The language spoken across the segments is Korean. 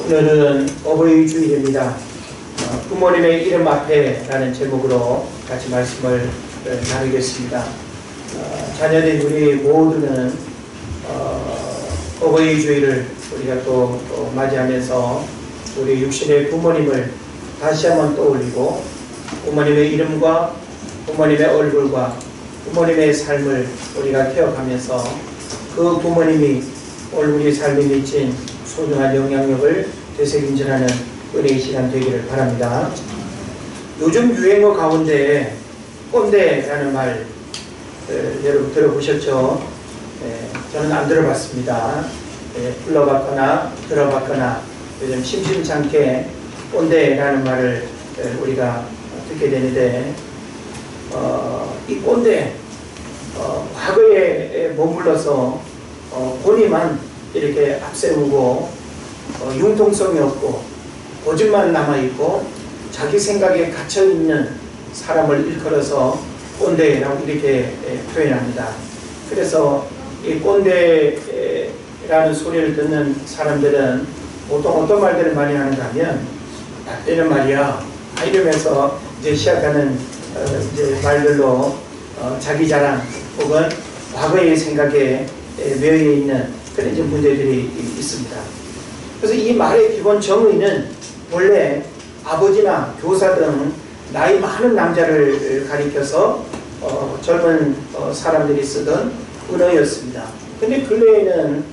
오늘은 어버이 주일입니다. 부모님의 이름 앞에 라는 제목으로 같이 말씀을 나누겠습니다. 자녀된 우리 모두는 어버이 주일을 우리가 또 맞이하면서 우리 육신의 부모님을 다시 한번 떠올리고 부모님의 이름과 부모님의 얼굴과 부모님의 삶을 우리가 기억하면서 그 부모님이 오늘 우리 삶에 미친 소중한 영향력을 되새김질하는 은혜의 시간 되기를 바랍니다. 요즘 유행어 가운데 꼰대라는 말 여러분 들어보셨죠? 저는 안 들어봤습니다. 불러봤거나 들어봤거나 요즘 심심찮게 꼰대라는 말을 우리가 듣게 되는데 이 꼰대 과거에 머물러서 본인만 이렇게 앞세우고 융통성이 없고 고집만 남아있고 자기 생각에 갇혀있는 사람을 일컬어서 꼰대라고 이렇게 표현합니다. 그래서 이 꼰대라는 소리를 듣는 사람들은 보통 어떤 말들을 많이 하는가 하면 나 때는 말이야 이러면서 이제 시작하는 이제 말들로 자기 자랑 혹은 과거의 생각에 매여 있는 그런 이제 문제들이 있습니다. 그래서 이 말의 기본 정의는 원래 아버지나 교사 등 나이 많은 남자를 가리켜서 젊은 사람들이 쓰던 은어였습니다. 근데 근래에는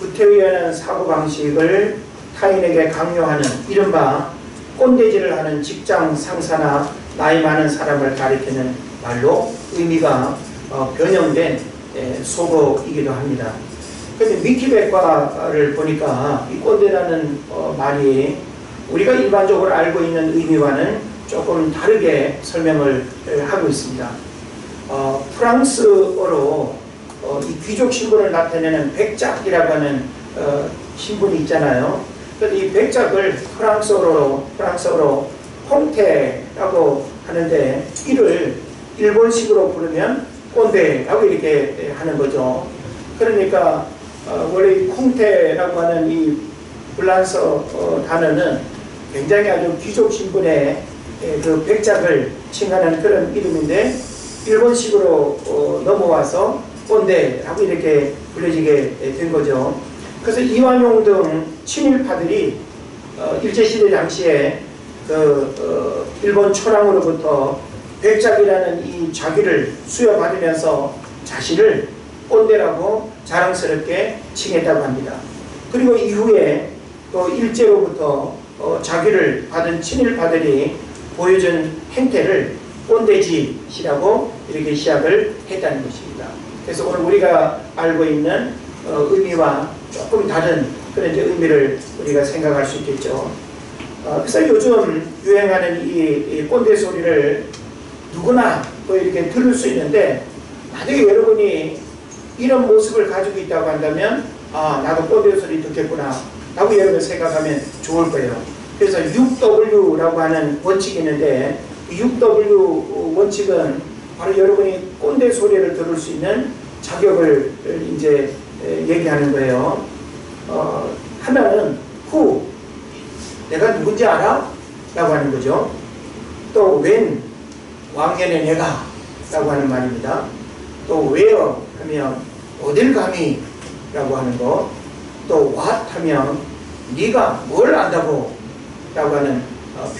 구태의하는 사고방식을 타인에게 강요하는 이른바 꼰대질을 하는 직장 상사나 나이 많은 사람을 가리키는 말로 의미가 변형된 속어이기도 합니다. 근데 위키백과를 보니까 이 꼰대라는 말이 우리가 일반적으로 알고 있는 의미와는 조금 다르게 설명을 하고 있습니다. 프랑스어로 이 귀족 신분을 나타내는 백작이라고 하는 신분이 있잖아요. 그래서 이 백작을 프랑스어로 콩테라고 하는데 이를 일본식으로 부르면 꼰대라고 이렇게 하는 거죠. 그러니까 원래 이 콩테라고 하는 이 불란서 단어는 굉장히 아주 귀족 신분의 그 백작을 칭하는 그런 이름인데 일본식으로 넘어와서 꼰대라고 이렇게 불려지게 된 거죠. 그래서 이완용 등 친일파들이 일제시대 당시에 그 일본 초랑으로부터 백작이라는 이 자기를 수여받으면서 자신을 꼰대라고 자랑스럽게 칭했다고 합니다. 그리고 이후에 또 일제로부터 자기를 받은 친일파들이 보여준 행태를 꼰대짓이라고 이렇게 시작을 했다는 것입니다. 그래서 오늘 우리가 알고 있는 의미와 조금 다른 그런 이제 의미를 우리가 생각할 수 있겠죠. 그래서 요즘 유행하는 이 꼰대 소리를 누구나 또 이렇게 들을 수 있는데 만약에 여러분이 이런 모습을 가지고 있다고 한다면 나도 꼰대 소리 듣겠구나 라고 여러분 생각하면 좋을 거예요. 그래서 6W라고 하는 원칙이 있는데 6W 원칙은 바로 여러분이 꼰대 소리를 들을 수 있는 자격을 이제 얘기하는 거예요. 하나는 who, 내가 누군지 알아? 라고 하는 거죠. 또 when, 왕년의 내가 라고 하는 말입니다. 또 where 하면 어딜 감히 라고 하는 거. 또 what 하면 네가 뭘 안다고 라고 하는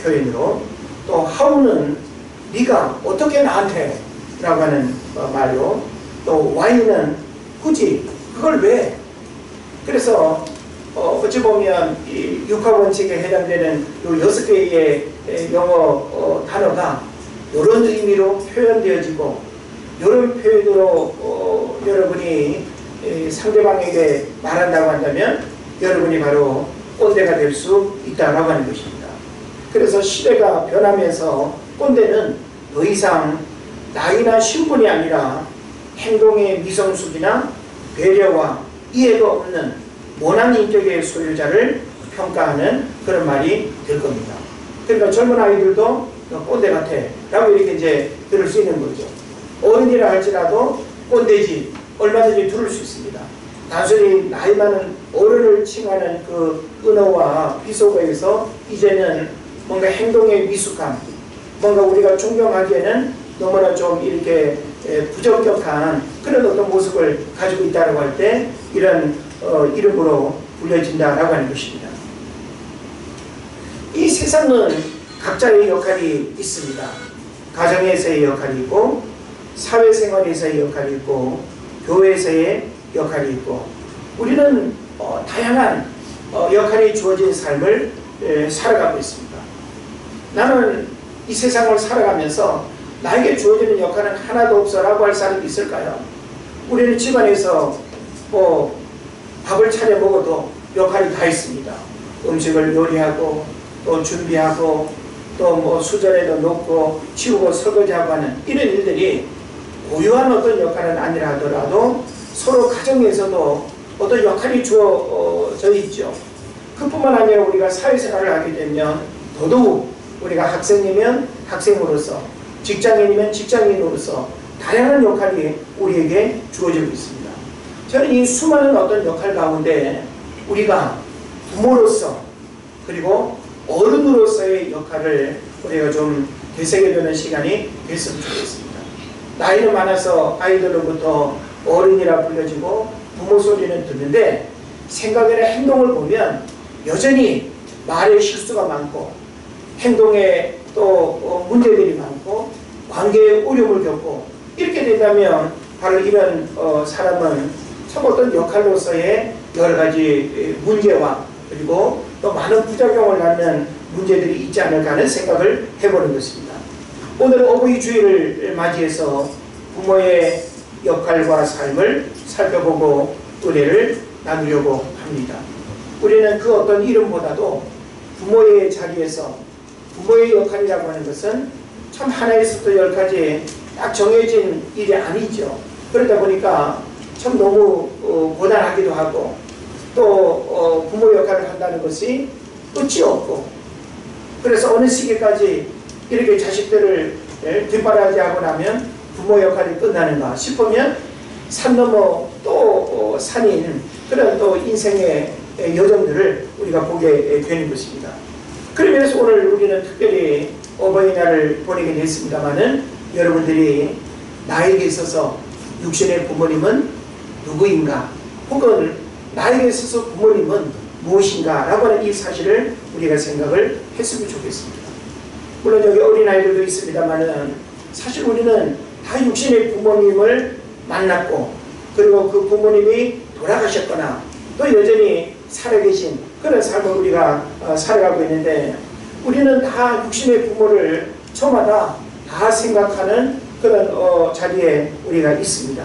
표현으로. 또 how는 네가 어떻게 나한테 라고 하는 말로. 또 why는 굳이 그걸 왜. 그래서 어찌 보면 이 육하원칙에 해당되는 요 6개의 영어 단어가 이런 의미로 표현되어지고 이런 표현으로 여러분이 상대방에게 말한다고 한다면 여러분이 바로 꼰대가 될 수 있다고 하는 것입니다. 그래서 시대가 변하면서 꼰대는 더 이상 나이나 신분이 아니라 행동의 미성숙이나 배려와 이해가 없는 모난 인격의 소유자를 평가하는 그런 말이 될 겁니다. 그러니까 젊은 아이들도 너 꼰대 같아 라고 이렇게 이제 들을 수 있는 거죠. 어른이라 할지라도 꼰대지 얼마든지 들을 수 있습니다. 단순히 나이 많은 어른을 칭하는 그 은어와 비속어에서 이제는 뭔가 행동의 미숙함, 뭔가 우리가 존경하기에는 너무나 좀 이렇게 부적격한 그런 어떤 모습을 가지고 있다고 할 때 이런 이름으로 불려진다라고 하는 것입니다. 이 세상은 각자의 역할이 있습니다. 가정에서의 역할이 있고, 사회생활에서의 역할이 있고, 교회에서의 역할이 있고, 우리는 다양한 역할이 주어진 삶을 살아가고 있습니다. 나는 이 세상을 살아가면서 나에게 주어지는 역할은 하나도 없어라고 할 사람이 있을까요? 우리는 집안에서 밥을 차려 먹어도 역할이 다 있습니다. 음식을 요리하고 또 준비하고 또 수저에도 넣고 치우고 설거지하고 하는 이런 일들이 고유한 어떤 역할은 아니라 하더라도 서로 가정에서도 어떤 역할이 주어져 있죠. 그뿐만 아니라 우리가 사회생활을 하게 되면 더더욱 우리가 학생이면 학생으로서, 직장인이면 직장인으로서 다양한 역할이 우리에게 주어지고 있습니다. 저는 이 수많은 어떤 역할 가운데 우리가 부모로서 그리고 어른으로서의 역할을 우리가 좀 되새겨보는 시간이 됐으면 좋겠습니다. 나이는 많아서 아이들로부터 어른이라 불려지고 부모 소리는 듣는데 생각이나 행동을 보면 여전히 말에 실수가 많고 행동에 또 문제들이 많고 관계에 어려움을 겪고 이렇게 된다면 바로 이런 사람은 참 어떤 역할로서의 여러 가지 문제와 그리고 또 많은 부작용을 낳는 문제들이 있지 않을까 하는 생각을 해보는 것입니다. 오늘 어버이 주일을 맞이해서 부모의 역할과 삶을 살펴보고 은혜를 나누려고 합니다. 우리는 그 어떤 이름보다도 부모의 자리에서 부모의 역할이라고 하는 것은 참 하나에서부터 열까지 딱 정해진 일이 아니죠. 그러다 보니까 참 너무 고단하기도 하고 또 부모 역할을 한다는 것이 끝이 없고 그래서 어느 시기까지 이렇게 자식들을 뒷바라지하고 나면 부모 역할이 끝나는가 싶으면 산 넘어 또 산인 그런 또 인생의 여정들을 우리가 보게 되는 것입니다. 그러면서 오늘 우리는 특별히 어버이날을 보내게 됐습니다마는 여러분들이 나에게 있어서 육신의 부모님은 누구인가 혹은 나에게 있어서 부모님은 무엇인가 라고 하는 이 사실을 우리가 생각을 했으면 좋겠습니다. 물론 여기 어린아이들도 있습니다마는 사실 우리는 다 육신의 부모님을 만났고 그리고 그 부모님이 돌아가셨거나 또 여전히 살아계신 그런 삶을 우리가 살아가고 있는데 우리는 다 육신의 부모를 저마다 다 생각하는 그런 자리에 우리가 있습니다.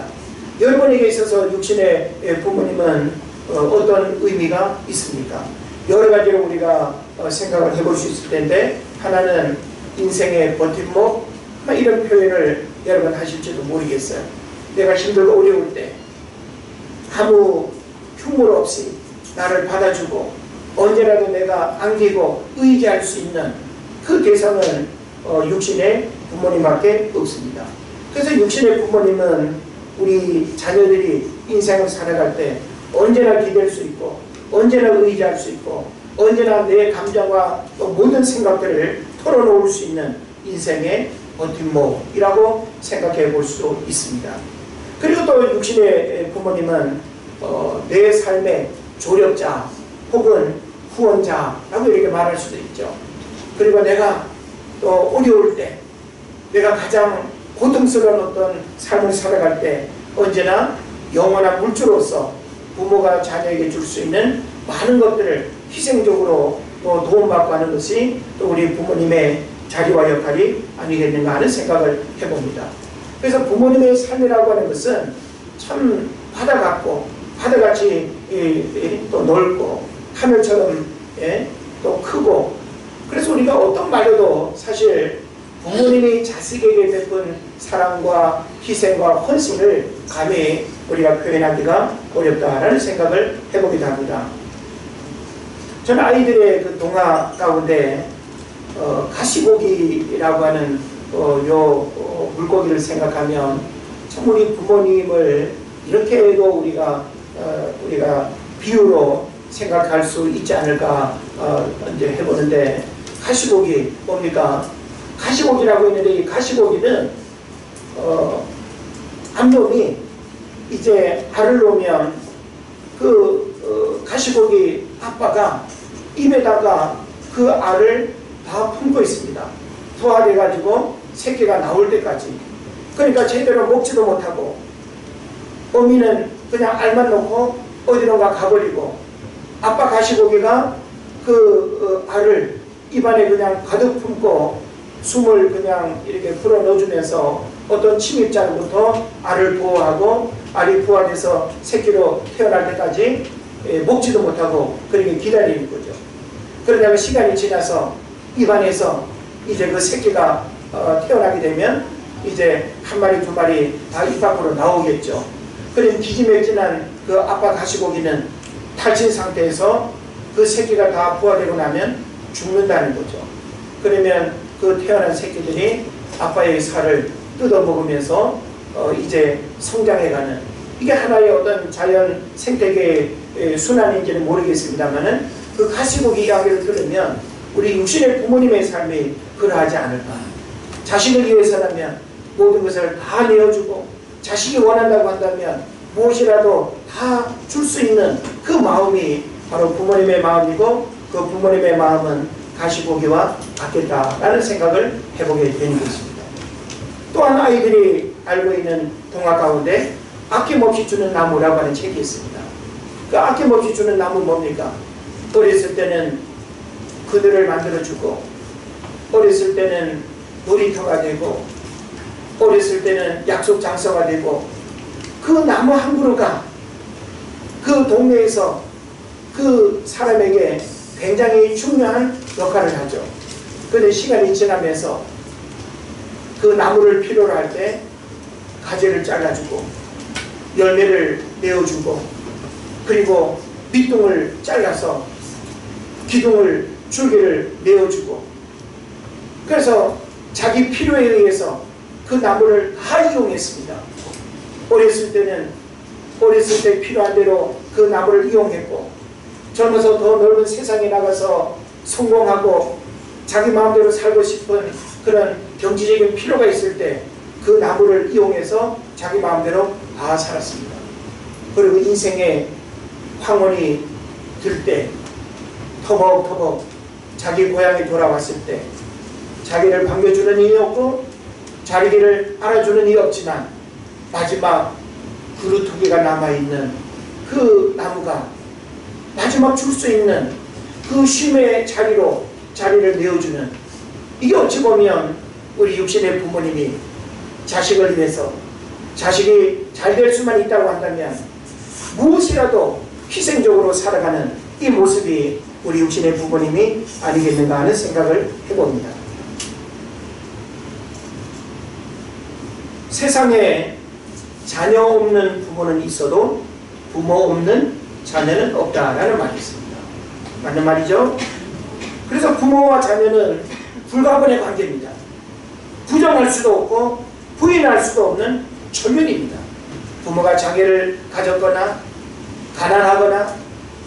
여러분에게 있어서 육신의 부모님은 어떤 의미가 있습니까? 여러 가지로 우리가 생각을 해볼 수 있을 텐데 하나는 인생의 버팀목 이런 표현을 여러분 하실지도 모르겠어요. 내가 힘들고 어려울 때 아무 흉물 없이 나를 받아주고 언제라도 내가 안기고 의지할 수 있는 그 대상은 육신의 부모님밖에 없습니다. 그래서 육신의 부모님은 우리 자녀들이 인생을 살아갈 때 언제나 기댈 수 있고 언제나 의지할 수 있고 언제나 내 감정과 또 모든 생각들을 털어놓을 수 있는 인생의 버팀목이라고 생각해 볼 수 있습니다. 그리고 또 육신의 부모님은 내 삶의 조력자 혹은 후원자라고 이렇게 말할 수도 있죠. 그리고 내가 또 어려울 때 내가 가장 고통스러운 어떤 삶을 살아갈 때 언제나 영원한 물주로서 부모가 자녀에게 줄 수 있는 많은 것들을 희생적으로 또 도움받고 하는 것이 또 우리 부모님의 자리와 역할이 아니겠는가 하는 생각을 해봅니다. 그래서 부모님의 삶이라고 하는 것은 참 바다 같고 바다같이 또 넓고 하늘처럼 또 크고 그래서 우리가 어떤 말로도 사실 부모님이 자식에게 베푼 사랑과 희생과 헌신을 감히 우리가 표현하기가 어렵다라는 생각을 해보기도 합니다. 저는 아이들의 그 동화 가운데 가시고기라고 하는 물고기를 생각하면 참 우리 부모님을 이렇게도 우리가 우리가 비유로 생각할 수 있지 않을까 이제 해보는데, 가시고기 뭡니까? 가시고기라고 했는데 이 가시고기는 암놈이 이제 알을 놓으면 그 가시고기 아빠가 입에다가 그 알을 다 품고 있습니다. 소화돼 가지고 새끼가 나올 때까지. 그러니까 제대로 먹지도 못하고 어미는 그냥 알만 놓고 어디론가 가버리고, 아빠 가시고기가 그 알을 입안에 그냥 가득 품고 숨을 그냥 이렇게 불어 넣어주면서 어떤 침입자로부터 알을 보호하고, 알이 부화돼서 새끼로 태어날 때까지 먹지도 못하고 그렇게 기다리는 거죠. 그러다가 시간이 지나서 입안에서 이제 그 새끼가 태어나게 되면 이제 한 마리 두 마리 다 입 밖으로 나오겠죠. 그럼 기지맥진한 그 아빠 가시고기는 탈진 상태에서 그 새끼가 다 부화되고 나면 죽는다는 거죠. 그러면 그 태어난 새끼들이 아빠의 살을 뜯어 먹으면서 이제 성장해가는, 이게 하나의 어떤 자연 생태계의 순환인지는 모르겠습니다만은, 그 가시고기 이야기를 들으면 우리 육신의 부모님의 삶이 그러하지 않을까. 자식을 위해서라면 모든 것을 다 내어주고, 자식이 원한다고 한다면 무엇이라도 다 줄 수 있는 그 마음이 바로 부모님의 마음이고, 그 부모님의 마음은 가시고기와 같겠다라는 생각을 해보게 되는 것입니다. 또한 아이들이 알고 있는 동화 가운데 아낌없이 주는 나무라고 하는 책이 있습니다. 그 아낌없이 주는 나무 뭡니까? 어렸을 때는 그늘을 만들어주고, 어렸을 때는 놀이터가 되고, 어렸을 때는 약속 장소가 되고, 그 나무 한 그루가 그 동네에서 그 사람에게 굉장히 중요한 역할을 하죠. 그런데 시간이 지나면서 그 나무를 필요로 할 때 가지를 잘라주고, 열매를 내어주고, 그리고 밑둥을 잘라서 기둥을, 줄기를 내어주고, 그래서 자기 필요에 의해서 그 나무를 다 이용했습니다. 어렸을 때 필요한 대로 그 나무를 이용했고, 젊어서 더 넓은 세상에 나가서 성공하고 자기 마음대로 살고 싶은 그런 경제적인 필요가 있을 때 그 나무를 이용해서 자기 마음대로 다 살았습니다. 그리고 인생의 황혼이 들 때 터벅터벅 자기 고향에 돌아왔을 때 자기를 반겨주는 이는 없고 자기를 알아주는 이는 없지만 마지막 그루 2개가 남아있는 그 나무가 마지막 줄 수 있는 그 쉼의 자리를 내어주는, 이게 어찌 보면 우리 육신의 부모님이 자식을 위해서, 자식이 잘 될 수만 있다고 한다면 무엇이라도 희생적으로 살아가는 이 모습이 우리 육신의 부모님이 아니겠는가 하는 생각을 해봅니다. 세상에 자녀 없는 부모는 있어도 부모 없는 자녀는 없다라는 말이 있습니다. 맞는 말이죠? 그래서 부모와 자녀는 불가분의 관계입니다. 부정할 수도 없고 부인할 수도 없는 천륜입니다. 부모가 장애를 가졌거나 가난하거나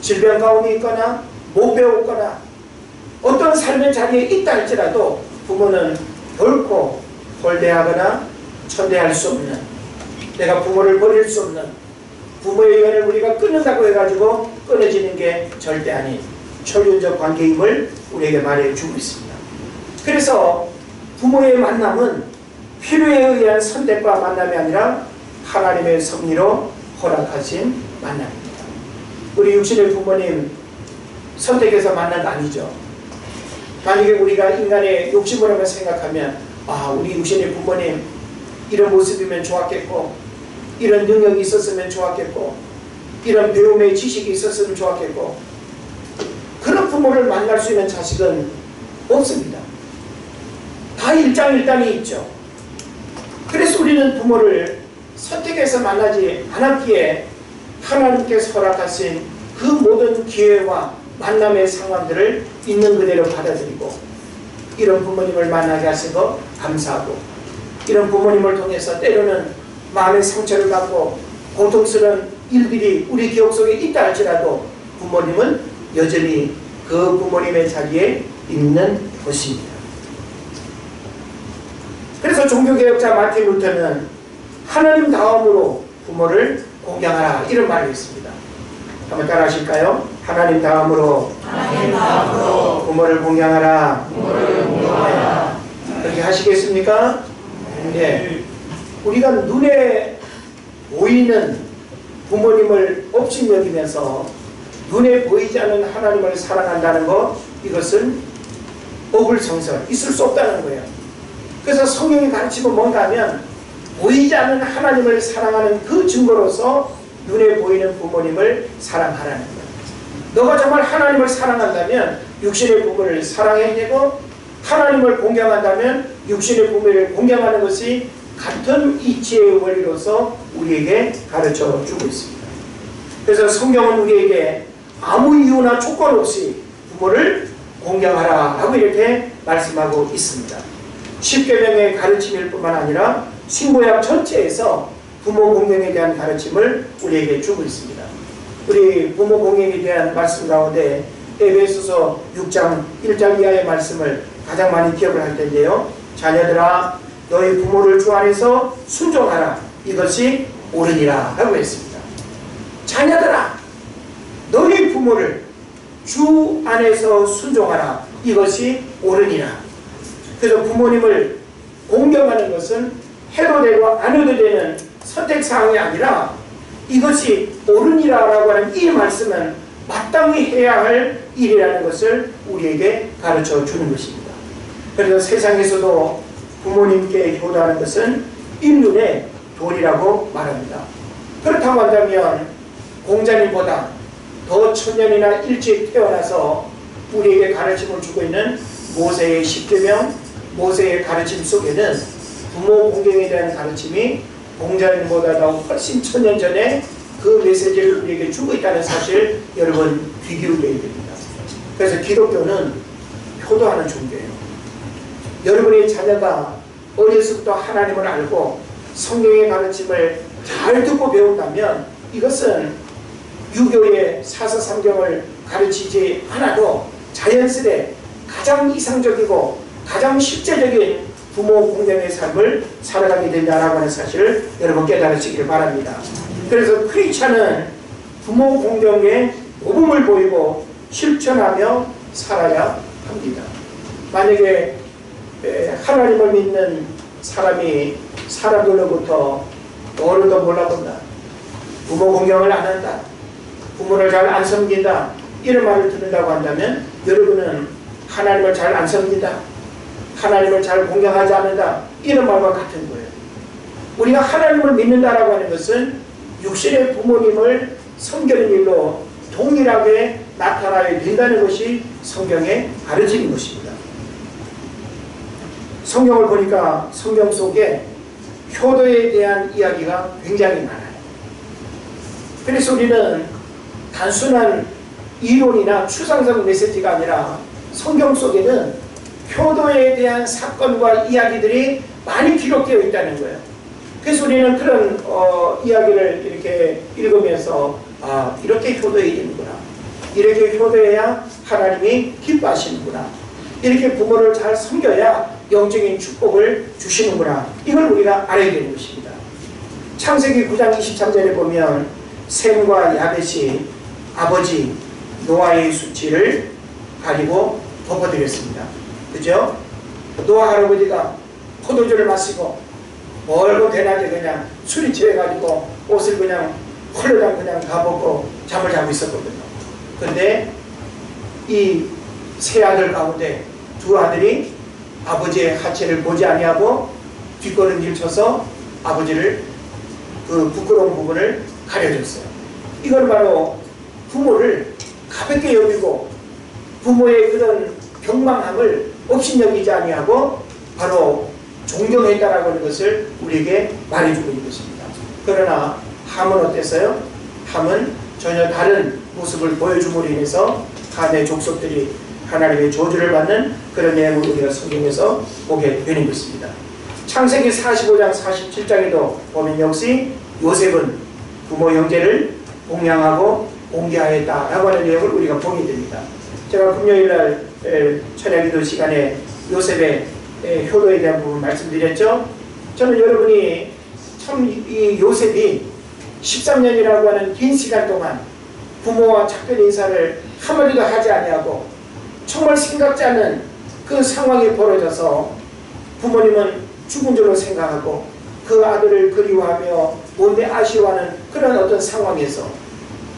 질병 가운데 있거나 못 배웠거나 어떤 삶의 자리에 있다 할지라도 부모는 결코 홀대하거나 천대할 수 없는, 내가 부모를 버릴 수 없는, 부모의 연을 우리가 끊는다고 해가지고 끊어지는 게 절대 아닌 천륜적 관계임을 우리에게 말해주고 있습니다. 그래서 부모의 만남은 필요에 의한 선택과 만남이 아니라 하나님의 섭리로 허락하신 만남입니다. 우리 육신의 부모님 선택해서 만난 거 아니죠. 만약에 우리가 인간의 욕심으로만 생각하면 우리 육신의 부모님 이런 모습이면 좋았겠고, 이런 능력이 있었으면 좋았겠고, 이런 배움의 지식이 있었으면 좋았겠고, 그런 부모를 만날 수 있는 자식은 없습니다. 다 일장일단이 있죠. 그래서 우리는 부모를 선택해서 만나지 않았기에 하나님께서 허락하신 그 모든 기회와 만남의 상황들을 있는 그대로 받아들이고, 이런 부모님을 만나게 하신 거 감사하고, 이런 부모님을 통해서 때로는 마음의 상처를 받고 고통스러운 일들이 우리 기억 속에 있다 할지라도 부모님은 여전히 그 부모님의 자리에 있는 것입니다. 그래서 종교개혁자 마틴 루터는 하나님 다음으로 부모를 공경하라 이런 말을 했습니다. 한번 따라 하실까요? 하나님 다음으로 부모를 공경하라. 그렇게 하시겠습니까? 네. 우리가 눈에 보이는 부모님을 업신여기면서 눈에 보이지 않는 하나님을 사랑한다는 것, 이것은 어불성설, 있을 수 없다는 거예요. 그래서 성경이 가르치면 뭔가 하면 보이지 않는 하나님을 사랑하는 그 증거로서 눈에 보이는 부모님을 사랑하라는 거예요. 너가 정말 하나님을 사랑한다면 육신의 부모를 사랑해야 되고, 하나님을 공경한다면 육신의 부모를 공경하는 것이 같은 이치의 원리로서 우리에게 가르쳐 주고 있습니다. 그래서 성경은 우리에게 아무 이유나 조건 없이 부모를 공경하라 하고 이렇게 말씀하고 있습니다. 10계명의 가르침일 뿐만 아니라 신구약 전체에서 부모 공경에 대한 가르침을 우리에게 주고 있습니다. 우리 부모 공경에 대한 말씀 가운데 에베소서 6장 1절 이하의 말씀을 가장 많이 기억을 할 텐데요. 자녀들아 너희 부모를 주 안에서 순종하라. 이것이 옳으니라 하고 했습니다. 자녀들아 너희 부모를 주 안에서 순종하라. 이것이 옳으니라. 그래서 부모님을 공경하는 것은 해도 되고 안 해도 되는 선택사항이 아니라 이것이 옳으니라라고 하는 이 말씀은 마땅히 해야 할 일이라는 것을 우리에게 가르쳐 주는 것입니다. 그래서 세상에서도 부모님께 효도하는 것은 인륜의 도리라고 말합니다. 그렇다고 한다면 공자님보다 더 천년이나 일찍 태어나서 우리에게 가르침을 주고 있는 모세의 10계명, 모세의 가르침 속에는 부모 공경에 대한 가르침이 공자님보다도 훨씬 천년 전에 그 메시지를 우리에게 주고 있다는 사실 여러분 귀 기울여야 됩니다. 그래서 기독교는 효도하는 종교예요. 여러분의 자녀가 어려서부터 하나님을 알고 성경의 가르침을 잘 듣고 배운다면 이것은 유교의 사서삼경을 가르치지 않아도 자연스레 가장 이상적이고 가장 실제적인 부모 공경의 삶을 살아가게 된다라고 하는 사실을 여러분 깨달으시길 바랍니다. 그래서 크리스찬은 부모 공경에 모범을 보이고 실천하며 살아야 합니다. 만약에 하나님을 믿는 사람이 사람들로부터 어른도 몰라본다, 부모 공경을 안 한다, 부모를 잘 안 섬긴다 이런 말을 듣는다고 한다면 여러분은 하나님을 잘 안 섬긴다, 하나님을 잘 공경하지 않는다 이런 말과 같은 거예요. 우리가 하나님을 믿는다라고 하는 것은 육신의 부모님을 섬기는 일로 동일하게 나타나야 된다는 것이 성경의 가르침인 것입니다. 성경을 보니까 성경 속에 효도에 대한 이야기가 굉장히 많아요. 그래서 우리는 단순한 이론이나 추상적 메시지가 아니라 성경 속에는 효도에 대한 사건과 이야기들이 많이 기록되어 있다는 거예요. 그래서 우리는 그런 이야기를 이렇게 읽으면서 이렇게 효도해야 되는구나, 이렇게 효도해야 하나님이 기뻐하시는구나, 이렇게 부모를 잘 섬겨야 영적인 축복을 주시는구나, 이걸 우리가 알아야 되는 것입니다. 창세기 9장 23절에 보면 셈과 야벳이 아버지 노아의 수치를 가리고 덮어드렸습니다. 그죠? 노아 할아버지가 포도주를 마시고 멀고 대낮에 그냥 술이 취해가지고 옷을 그냥 홀로당 그냥 다 벗고 잠을 자고 있었거든요. 그런데 이 세 아들 가운데 두 아들이 아버지의 하체를 보지 아니하고 뒷걸음질 쳐서 아버지를 그 부끄러운 부분을 가려줬어요. 이건 바로 부모를 가볍게 여기고 부모의 그런 경망함을 업신여기지 아니하고 바로 존경했다라고 하는 것을 우리에게 말해주고 있는 것입니다. 그러나 함은 어땠어요? 함은 전혀 다른 모습을 보여줌으로 인해서 함의 족속들이 하나님의 저주를 받는 그런 내용을 우리가 성경에서 보게 되는 것입니다. 창세기 45장 47장에도 보면 역시 요셉은 부모 형제를 공양하고 공개하였다라고 하는 내용을 우리가 보게 됩니다. 제가 금요일날 철야기도 시간에 요셉의 효도에 대한 부분 말씀드렸죠. 저는 여러분이 참 이 요셉이 13년이라고 하는 긴 시간 동안 부모와 작별 인사를 한마디도 하지 아니하고 정말 생각지 않은 그 상황이 벌어져서 부모님은 죽은 줄로 생각하고 그 아들을 그리워하며 못내 아쉬워하는 그런 어떤 상황에서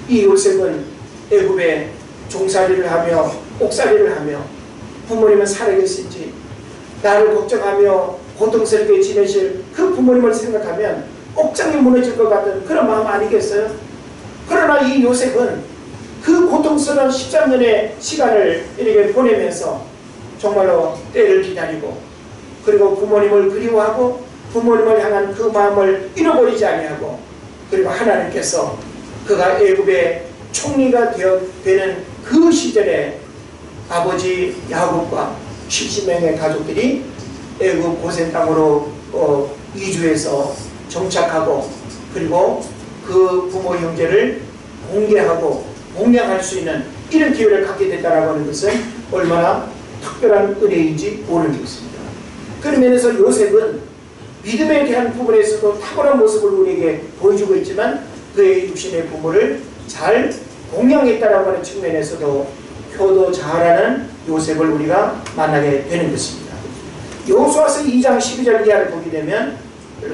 이 요셉은 애굽에 종살이를 하며 옥살이를 하며 부모님은 살아계신지 나를 걱정하며 고통스럽게 지내실 그 부모님을 생각하면 옥장이 무너질 것 같은 그런 마음 아니겠어요? 그러나 이 요셉은 그 고통스러운 13년의 시간을 이렇게 보내면서 정말로 때를 기다리고 그리고 부모님을 그리워하고 부모님을 향한 그 마음을 잃어버리지 아니하고 그리고 하나님께서 그가 애굽의 총리가 되는 그 시절에 아버지 야곱과 70명의 가족들이 애굽 고센 땅으로 이주해서 정착하고 그리고 그 부모 형제를 공개하고 공양할 수 있는 이런 기회를 갖게 됐다라고 하는 것은 얼마나 특별한 은혜인지 모르는 것입니다. 그런 면에서 요셉은 믿음에 대한 부분에서도 탁월한 모습을 우리에게 보여주고 있지만 그의 육신의 부모를 잘 공양했다라고 하는 측면에서도 효도 잘하는 요셉을 우리가 만나게 되는 것입니다. 여호수아서 2장 12절 이하를 보게 되면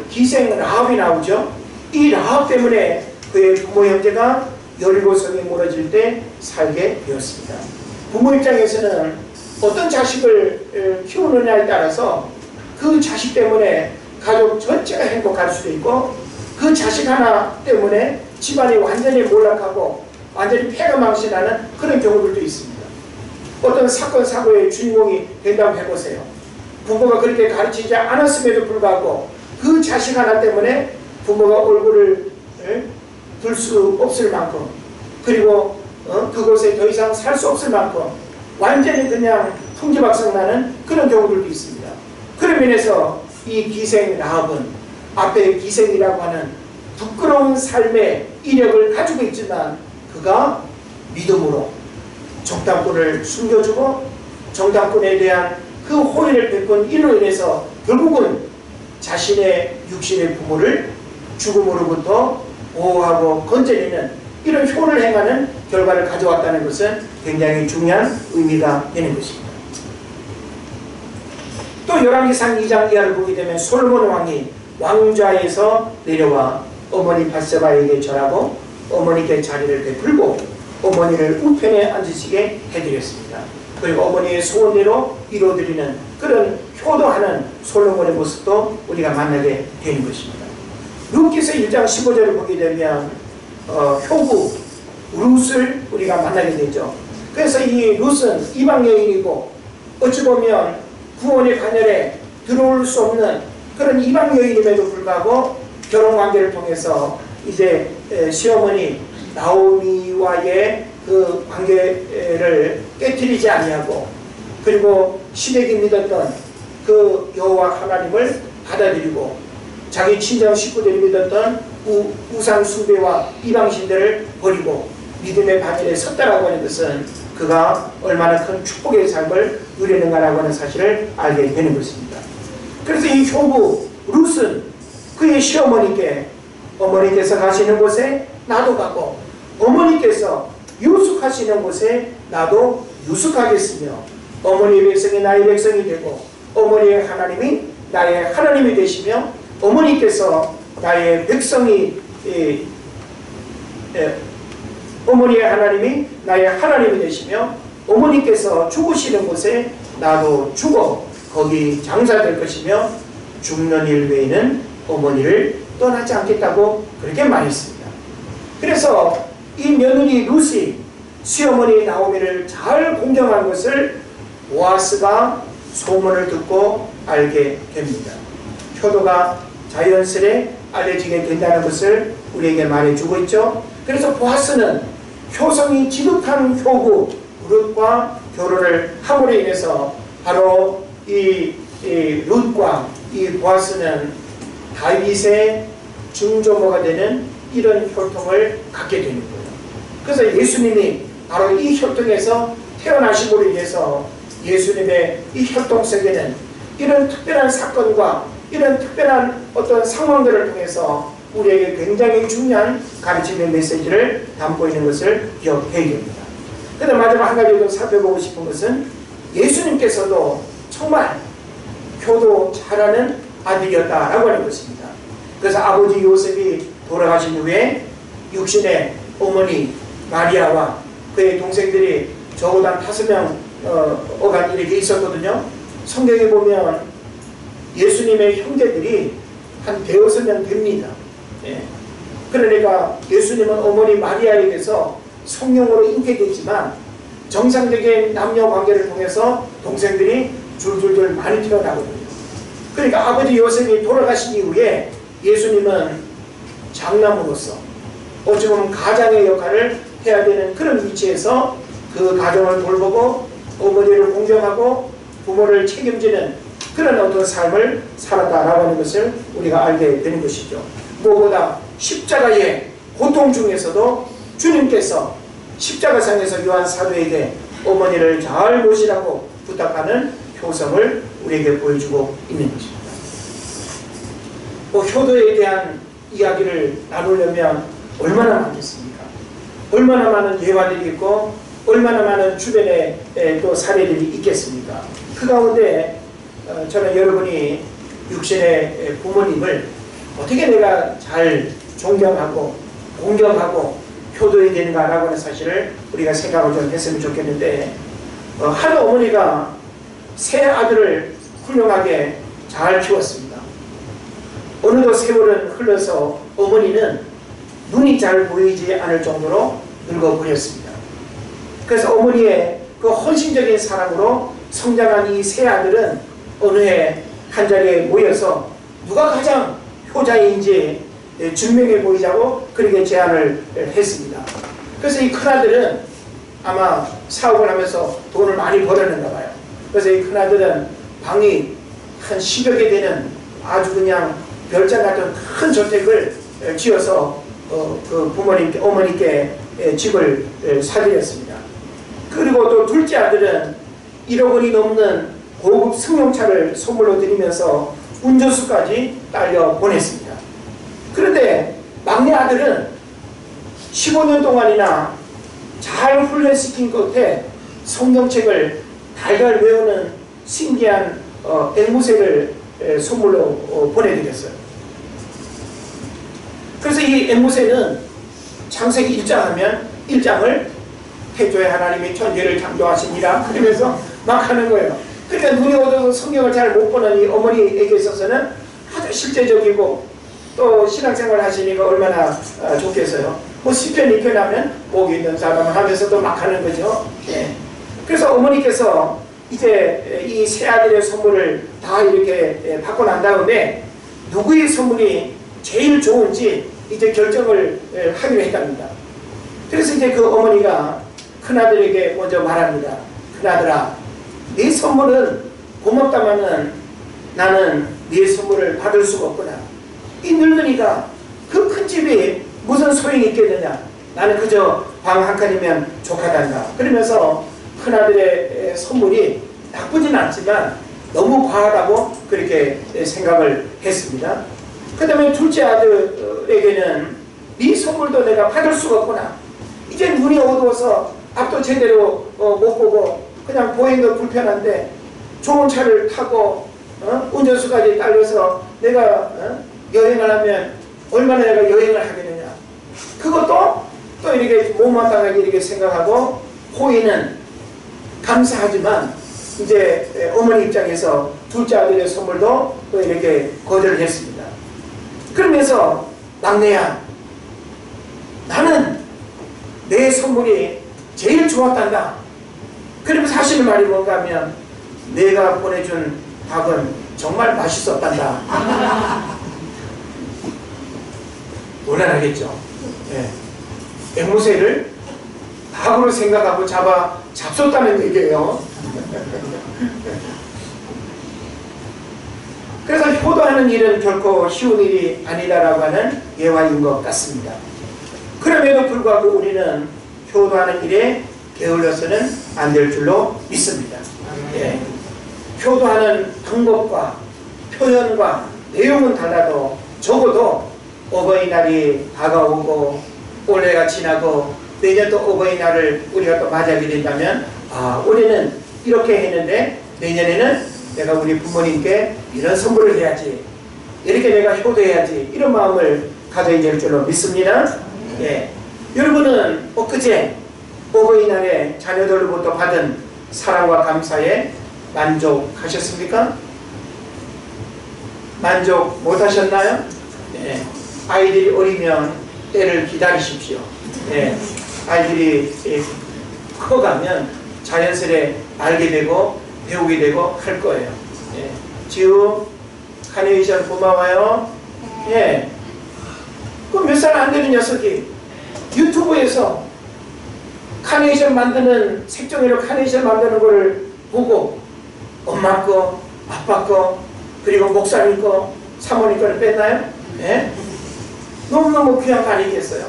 기생 라합이 나오죠. 이 라합 때문에 그의 부모 형제가 여리고성이 무너질 때 살게 되었습니다. 부모 입장에서는 어떤 자식을 키우느냐에 따라서 그 자식 때문에 가족 전체가 행복할 수도 있고 그 자식 하나 때문에 집안이 완전히 몰락하고 완전히 폐가 망신하는 그런 경우들도 있습니다. 어떤 사건 사고의 주인공이 된다고 해보세요. 부모가 그렇게 가르치지 않았음에도 불구하고 그 자식 하나 때문에 부모가 얼굴을 들 수 없을 만큼 그리고 그곳에 더 이상 살 수 없을 만큼 완전히 그냥 풍지박산나는 그런 경우들도 있습니다. 그런 면에서 이 기생 라합은 앞에 기생이라고 하는 부끄러운 삶의 이력을 가지고 있지만 그가 믿음으로 정탐꾼을 숨겨주고 정탐꾼에 대한 그 호의를 베푼 이로 인해서 결국은 자신의 육신의 부모를 죽음으로부터 보호하고 건져내는 이런 효를 행하는 결과를 가져왔다는 것은 굉장히 중요한 의미가 되는 것입니다. 또 열왕기상 2장 이하를 보게 되면 솔로몬 왕이 왕좌에서 내려와 어머니 밧세바에게 절하고 어머니께 자리를 베풀고 어머니를 우편에 앉으시게 해드렸습니다. 그리고 어머니의 소원대로 이루어드리는 그런 효도하는 솔로몬의 모습도 우리가 만나게 되는 것입니다. 룻기서 1장 15절을 보게 되면 효부 룻을 우리가 만나게 되죠. 그래서 이 룻은 이방 여인이고 어찌 보면 구원의 반열에 들어올 수 없는 그런 이방 여인임에도 불구하고 결혼관계를 통해서 이제 시어머니 나오미와의 그 관계를 깨뜨리지 아니하고 그리고 시댁이 믿었던 그 여호와 하나님을 받아들이고 자기 친정 식구들이 믿었던 우상 숭배와 이방신들을 버리고 믿음의 반열에 섰다라고 하는 것은 그가 얼마나 큰 축복의 삶을 누리는가라고 하는 사실을 알게 되는 것입니다. 그래서 이 효부 룻은 그의 시어머니께 어머니께서 가시는 곳에 나도 가고 어머니께서 유숙하시는 곳에 나도 유숙하겠으며 어머니의 백성이 나의 백성이 되고 어머니의 하나님이 나의 하나님이 되시며 어머니께서 나의 백성이 어머니의 하나님이 나의 하나님이 되시며 어머니께서 죽으시는 곳에 나도 죽어 거기 장사될 것이며 죽는 일 외에는 어머니를 떠나지 않겠다고 그렇게 말했습니다. 그래서 이 며느리 룻이 시어머니 나오미를 잘 공경한 것을 보아스가 소문을 듣고 알게 됩니다. 효도가 자연스레 알려지게 된다는 것을 우리에게 말해주고 있죠. 그래서 보아스는 효성이 지극한 효부 룻과 결혼을 함으로 인해서 바로 이 룻과 이 보아스는 다윗의 증조모가 되는 이런 혈통을 갖게 되는 거예요. 그래서 예수님이 바로 이 혈통에서 태어나심으로 인해서 예수님의 이 혈통 속에는 이런 특별한 사건과 이런 특별한 어떤 상황들을 통해서 우리에게 굉장히 중요한 가르침의 메시지를 담고 있는 것을 기억해야 됩니다. 그런데 마지막 한 가지 더 살펴보고 싶은 것은 예수님께서도 정말 효도 잘하는 아들이었다라고 하는 것입니다. 그래서 아버지 요셉이 돌아가신 후에 육신의 어머니 마리아와 그의 동생들이 적어도 한 5명 어간 이렇게 있었거든요. 성경에 보면 예수님의 형제들이 한 5명 됩니다. 예. 그러니까 예수님은 어머니 마리아에게서 성령으로 잉태됐지만 정상적인 남녀 관계를 통해서 동생들이 줄줄줄 많이 태어나거든요. 그러니까 아버지 요셉이 돌아가신 이후에 예수님은 장남으로서 어찌 보면 가장의 역할을 해야 되는 그런 위치에서 그 가정을 돌보고 어머니를 공경하고 부모를 책임지는 그런 어떤 삶을 살았다라고 하는 것을 우리가 알게 되는 것이죠. 무엇보다 십자가의 고통 중에서도 주님께서 십자가상에서 요한 사도에게 어머니를 잘 모시라고 부탁하는 효성을 우리에게 보여주고 있는 것입니다. 효도에 대한 이야기를 나누려면 얼마나 많겠습니까? 얼마나 많은 예화들이 있고 얼마나 많은 주변에 또 사례들이 있겠습니까? 그 가운데 저는 여러분이 육신의 부모님을 어떻게 내가 잘 존경하고 공경하고 효도해야 되는가라고 하는 사실을 우리가 생각을 좀 했으면 좋겠는데 한 어머니가 세 아들을 훌륭하게 잘 키웠습니다. 어느덧 세월은 흘러서 어머니는 눈이 잘 보이지 않을 정도로 늙어버렸습니다. 그래서 어머니의 그 헌신적인 사랑으로 성장한 이 세 아들은 어느 해 한자리에 모여서 누가 가장 효자인지 증명해 보이자고 그렇게 제안을 했습니다. 그래서 이 큰아들은 아마 사업을 하면서 돈을 많이 벌었는가 봐요. 그래서 이 큰아들은 방이 한 10여 개 되는 아주 그냥 별장 같은 큰 저택을 지어서 그 부모님께 어머니께 집을 사드렸습니다. 그리고 또 둘째 아들은 1억 원이 넘는 고급 승용차를 선물로 드리면서 운전수까지 딸려 보냈습니다. 그런데 막내 아들은 15년 동안이나 잘 훈련시킨 끝에 성경책을 달달 외우는 신기한 앵무새를 선물로 보내드렸어요. 그래서 이 앵무새는 창세기 1장 하면 1장을 태초에 하나님이 천지를 창조하시니라 그러면서 막 하는 거예요. 그러니까 눈이 어두워서 성경을 잘 못 보는 이 어머니에게 있어서는 아주 실제적이고 또 신앙생활 하시니까 얼마나 좋겠어요. 뭐 시편 2편 하면 복이 있는 사람을 하면서도 막 하는 거죠. 예. 그래서 어머니께서 이제 이 세 아들의 선물을 다 이렇게 받고 난 다음에 누구의 선물이 제일 좋은지 이제 결정을 하기로 했답니다. 그래서 이제 그 어머니가 큰아들에게 먼저 말합니다. 큰아들아, 네 선물은 고맙다마는 나는 네 선물을 받을 수가 없구나. 이 늙은이가 그 큰 집이 무슨 소용이 있겠느냐. 나는 그저 방 한 칸이면 족하단다. 그러면서 큰아들의 선물이 나쁘진 않지만 너무 과하다고 그렇게 생각을 했습니다. 그 다음에 둘째 아들에게는 네 선물도 내가 받을 수가 없구나. 이제 눈이 어두워서 앞도 제대로 못 보고 그냥 보행도 불편한데 좋은 차를 타고 운전수까지 딸려서 내가 여행을 하면 얼마나 내가 여행을 하겠느냐. 그것도 또 이렇게 못마땅하게 이렇게 생각하고 호의는 감사하지만 이제 어머니 입장에서 둘째 아들의 선물도 또 이렇게 거절을 했습니다. 그러면서 막내야, 나는 내 선물이 제일 좋았단다. 그러면서 하시는 말이 뭔가 하면 내가 보내준 닭은 정말 맛있었단다. 곤란하겠죠. 예. 앵무새를 닭으로 생각하고 잡섰다는 얘기예요. 그래서 효도하는 효도하는 일은 결코 쉬운 일이 아니다라고 하는 예화인 것 같습니다. 그럼에도 불구하고 우리는 효도하는 일에 게을러서는 안 될 줄로 믿습니다. 예. 효도하는 방법과 표현과 내용은 달라도 적어도 어버이날이 다가오고 올해가 지나고 내년 또 어버이날을 우리가 또 맞이하게 된다면 올해는 이렇게 했는데 내년에는 내가 우리 부모님께 이런 선물을 해야지, 이렇게 내가 효도해야지, 이런 마음을 가져야 될 줄로 믿습니다. 예. 여러분은 엊그제 어버이날에 자녀들로부터 받은 사랑과 감사에 만족하셨습니까? 만족 못하셨나요? 예. 아이들이 어리면 때를 기다리십시오. 예. 아이들이 커가면 자연스레 알게 되고 배우게 되고 할 거예요. 예. 지우, 카네이션 고마워요. 예. 그 몇 살 안 되는 녀석이 유튜브에서 카네이션 만드는, 색종이로 카네이션 만드는 걸 보고 엄마 거, 아빠 거, 그리고 목사님 거, 사모님 거를 뺐나요? 예? 너무너무 귀한 거 아니겠어요?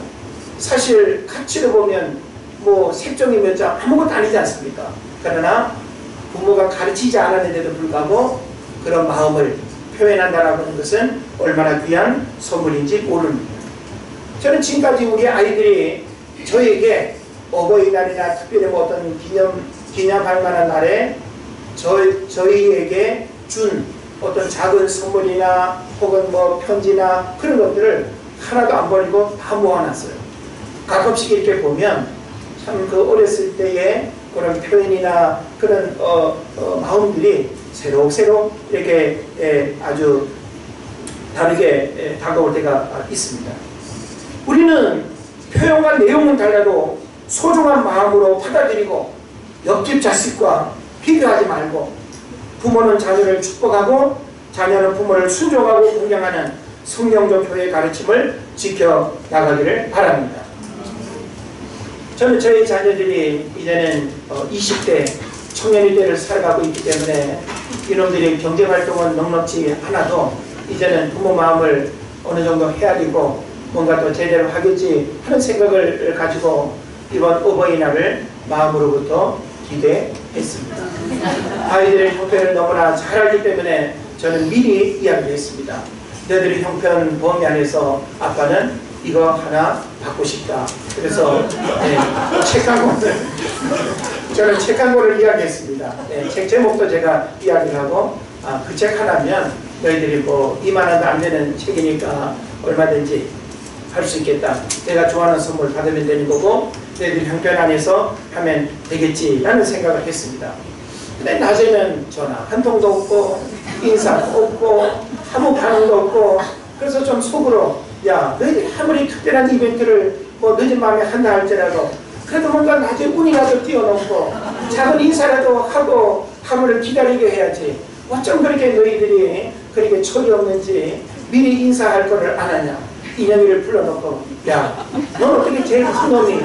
사실 가치로 보면 뭐 색종이 몇 장 아무것도 아니지 않습니까? 그러나 부모가 가르치지 않았는데도 불구하고 그런 마음을 표현한다라고 하는 것은 얼마나 귀한 선물인지 모릅니다. 저는 지금까지 우리 아이들이 저에게 어버이날이나 특별히 뭐 어떤 기념할 만한 날에 저희에게 준 어떤 작은 선물이나 혹은 뭐 편지나 그런 것들을 하나도 안 버리고 다 모아놨어요. 가끔씩 이렇게 보면 참 그 어렸을 때의 그런 표현이나 그런 마음들이 새록새록 이렇게 아주 다르게 다가올 때가 있습니다. 우리는 표현과 내용은 달라도 소중한 마음으로 받아들이고 옆집 자식과 비교하지 말고 부모는 자녀를 축복하고 자녀는 부모를 순종하고 공경하는 성경적 교회의 가르침을 지켜나가기를 바랍니다. 저는 저희 자녀들이 이제는 20대 청년의 때를 살아가고 있기 때문에 이놈들이 경제활동은 넉넉지 않아도 이제는 부모 마음을 어느 정도 헤아리고 뭔가 또 제대로 하겠지 하는 생각을 가지고 이번 어버이날을 마음으로부터 기대했습니다. 아이들의 형편을 너무나 잘 알기 때문에 저는 미리 이야기를 했습니다. 너희들의 형편 범위 안에서 아빠는 이거 하나 받고 싶다. 그래서 책 한 권을 저는 책 한 권을 이야기했습니다. 책 제목도 제가 이야기를 하고 그 책 하나면 너희들이 뭐 2만 원도 안 되는 책이니까 얼마든지 할 수 있겠다. 내가 좋아하는 선물 받으면 되는 거고 너희들 형편 안에서 하면 되겠지라는 생각을 했습니다. 근데 낮에는 전화 한 통도 없고 인사도 없고 아무 반응도 없고 그래서 좀 속으로 야 너희들이 아무리 특별한 이벤트를 뭐 늦은 밤에 한다 할지라도 그래도 뭔가 낮에 운이라도 띄워놓고 작은 인사라도 하고 하루를 기다리게 해야지. 어쩜 그렇게 너희들이 그렇게 철이 없는지 미리 인사할 거를 안 하냐. 이념이를 불러놓고 야 넌 어떻게 제일 큰 놈이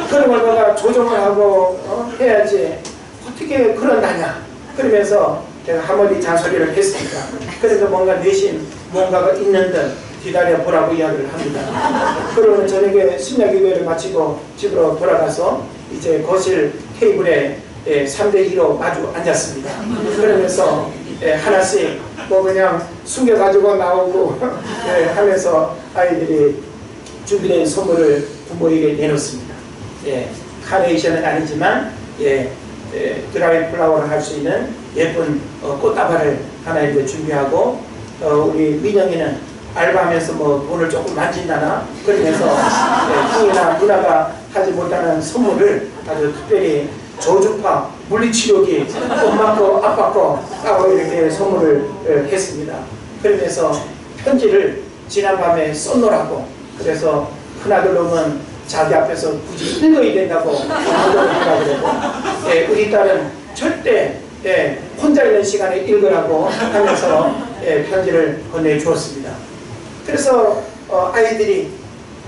그런 걸 너가 조정을 하고 해야지 어떻게 그런다냐. 그러면서 제가 한마디 잔소리를 했습니다. 그래서 뭔가 내심 뭔가가 있는 듯 기다려 보라고 이야기를 합니다. 그러면 저녁에 신약기도회를 마치고 집으로 돌아가서 이제 거실 테이블에 3대2로 마주 앉았습니다. 그러면서 하나씩 뭐 그냥 숨겨가지고 나오고 하면서 아이들이 준비된 선물을 부모에게 내놓습니다. 카네이션은 아니지만 드라이 플라워를 할 수 있는 예쁜 꽃다발을 하나 이제 준비하고 우리 민영이는 알바하면서 뭐 돈을 조금 만진다나 그러면서 형이나 누나가 하지 못하는 선물을 아주 특별히 저주파 물리치료기 엄마 거 아빠 거 따로 이렇게 선물을 했습니다. 그러면서 편지를 지난밤에 써놓으라고 그래서 큰아들 놈은 자기 앞에서 굳이 읽어야 된다고 하라고 그러고 우리 딸은 절대 혼자 있는 시간에 읽으라고 하면서 편지를 건네주었습니다. 그래서 아이들이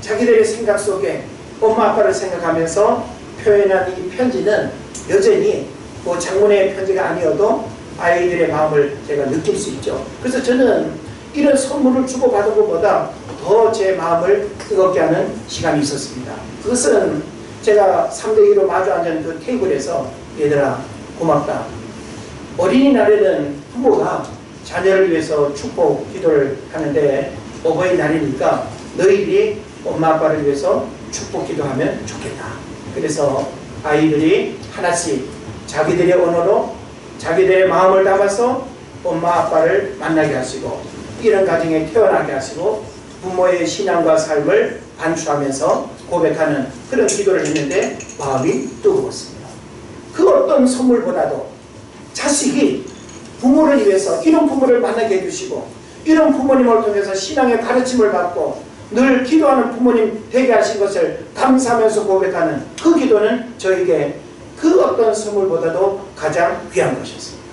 자기들의 생각 속에 엄마 아빠를 생각하면서 표현한 이 편지는 여전히 뭐 장문의 편지가 아니어도 아이들의 마음을 제가 느낄 수 있죠. 그래서 저는 이런 선물을 주고받은 것보다 더 제 마음을 뜨겁게 하는 시간이 있었습니다. 그것은 제가 3대2로 마주 앉은 그 테이블에서 얘들아 고맙다. 어린이날에는 부모가 자녀를 위해서 축복 기도를 하는데 어버이날이니까 너희들이 엄마 아빠를 위해서 축복 기도하면 좋겠다. 그래서 아이들이 하나씩 자기들의 언어로 자기들의 마음을 담아서 엄마 아빠를 만나게 하시고 이런 가정에 태어나게 하시고 부모의 신앙과 삶을 반추하면서 고백하는 그런 기도를 했는데 마음이 뜨거웠습니다. 그 어떤 선물보다도 자식이 부모를 위해서 이런 부모를 만나게 해주시고 이런 부모님을 통해서 신앙의 가르침을 받고 늘 기도하는 부모님 되게 하신 것을 감사하면서 고백하는 그 기도는 저에게 그 어떤 선물보다도 가장 귀한 것이었습니다.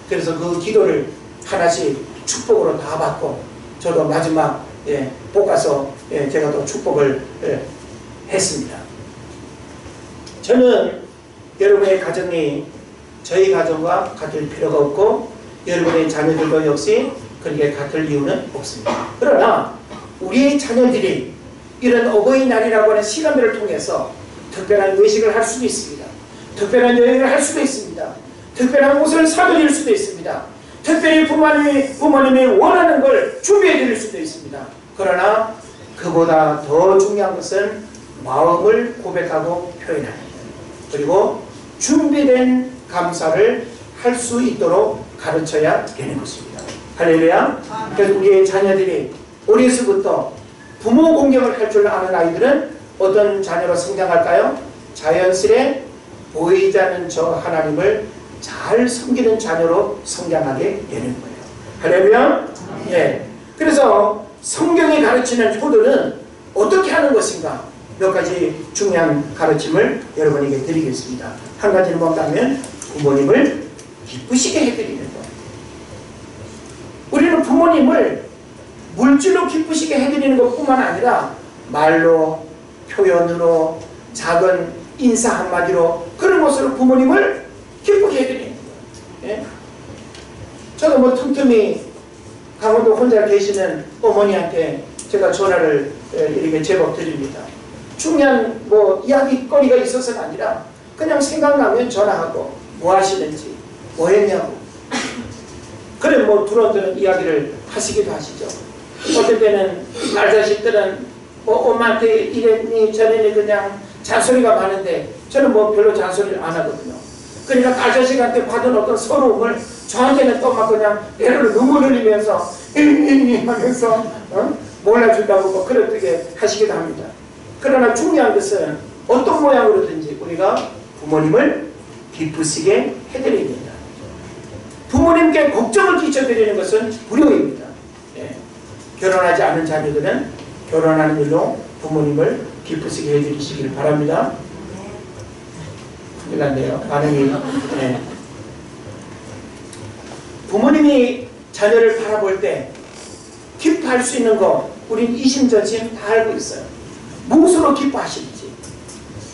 그래서 그 기도를 하나씩 축복으로 다 받고 저도 마지막 볶아서 제가 또 축복을 했습니다. 저는 여러분의 가정이 저희 가정과 같을 필요가 없고 여러분의 자녀들도 역시 그렇게 같을 이유는 없습니다. 그러나 우리의 자녀들이 이런 어버이날이라고 하는 시간들을 통해서 특별한 외식을 할 수도 있습니다. 특별한 여행을 할 수도 있습니다. 특별한 옷을 사드릴 수도 있습니다. 특별히 부모님이 원하는 걸 준비해 드릴 수도 있습니다. 그러나 그보다 더 중요한 것은 마음을 고백하고 표현하는 것, 그리고 준비된 감사를 할 수 있도록 가르쳐야 되는 것입니다. 할렐루야. 그래서 우리의 자녀들이 어려서부터 부모 공경을 할 줄 아는 아이들은 어떤 자녀로 성장할까요? 자연스레 보이지 않는 저 하나님을 잘 섬기는 자녀로 성장하게 되는 거예요. 할렐루야. 그래서 성경이 가르치는 효도는 어떻게 하는 것인가? 몇 가지 중요한 가르침을 여러분에게 드리겠습니다. 한 가지는 뭔가면 부모님을 기쁘시게 해드리는 것. 우리는 부모님을 물질로 기쁘시게 해드리는 것뿐만 아니라 말로, 표현으로, 작은 인사 한마디로 그런 것으로 부모님을 기쁘게 해드리는 거예요. 저도 뭐 틈틈이 강원도 혼자 계시는 어머니한테 제가 전화를 이렇게 제법 드립니다. 중요한 뭐 이야기거리가 있어서는 아니라 그냥 생각나면 전화하고 뭐 하시는지 뭐 했냐고 그래 뭐 두런두런 이야기를 하시기도 하시죠. 어떨 때는 날 자식들은 뭐 엄마한테 이랬니 저랬니 그냥 잔소리가 많은데 저는 뭐 별로 잔소리를 안 하거든요. 그러니까 딸 자식한테 받은 어떤 서러움을 저한테는 또 막 그냥 애를 눈물 흘리면서 하면서 몰라준다고 뭐 그렇게 하시기도 합니다. 그러나 중요한 것은 어떤 모양으로든지 우리가 부모님을 기쁘시게 해드려야 된다. 부모님께 걱정을 끼쳐드리는 것은 불효입니다. 결혼하지 않은 자녀들은 결혼하는 일로 부모님을 기쁘시게 해드리시길 바랍니다. 큰일 났네요. 반응이. 부모님이 자녀를 바라볼 때 기뻐할 수 있는 거 우린 이심전심 다 알고 있어요. 무엇으로 기뻐하실지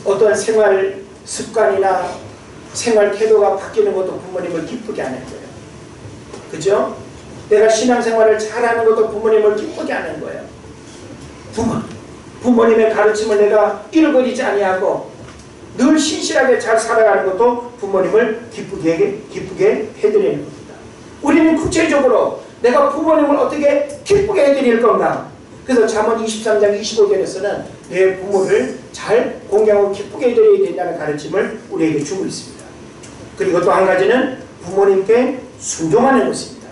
어떤 생활 습관이나 생활 태도가 바뀌는 것도 부모님을 기쁘게 하는 거예요. 그죠? 내가 신앙생활을 잘하는 것도 부모님을 기쁘게 하는 거예요. 부모님의 가르침을 내가 잃어버리지 아니하고 늘 신실하게 잘 살아가는 것도 부모님을 기쁘게 해드리는 겁니다. 우리는 구체적으로 내가 부모님을 어떻게 기쁘게 해드릴 건가? 그래서 잠언 23장 25절에서는 내 부모를 잘 공경하고 기쁘게 해드려야 된다는 가르침을 우리에게 주고 있습니다. 그리고 또 한 가지는 부모님께 순종하는 것입니다.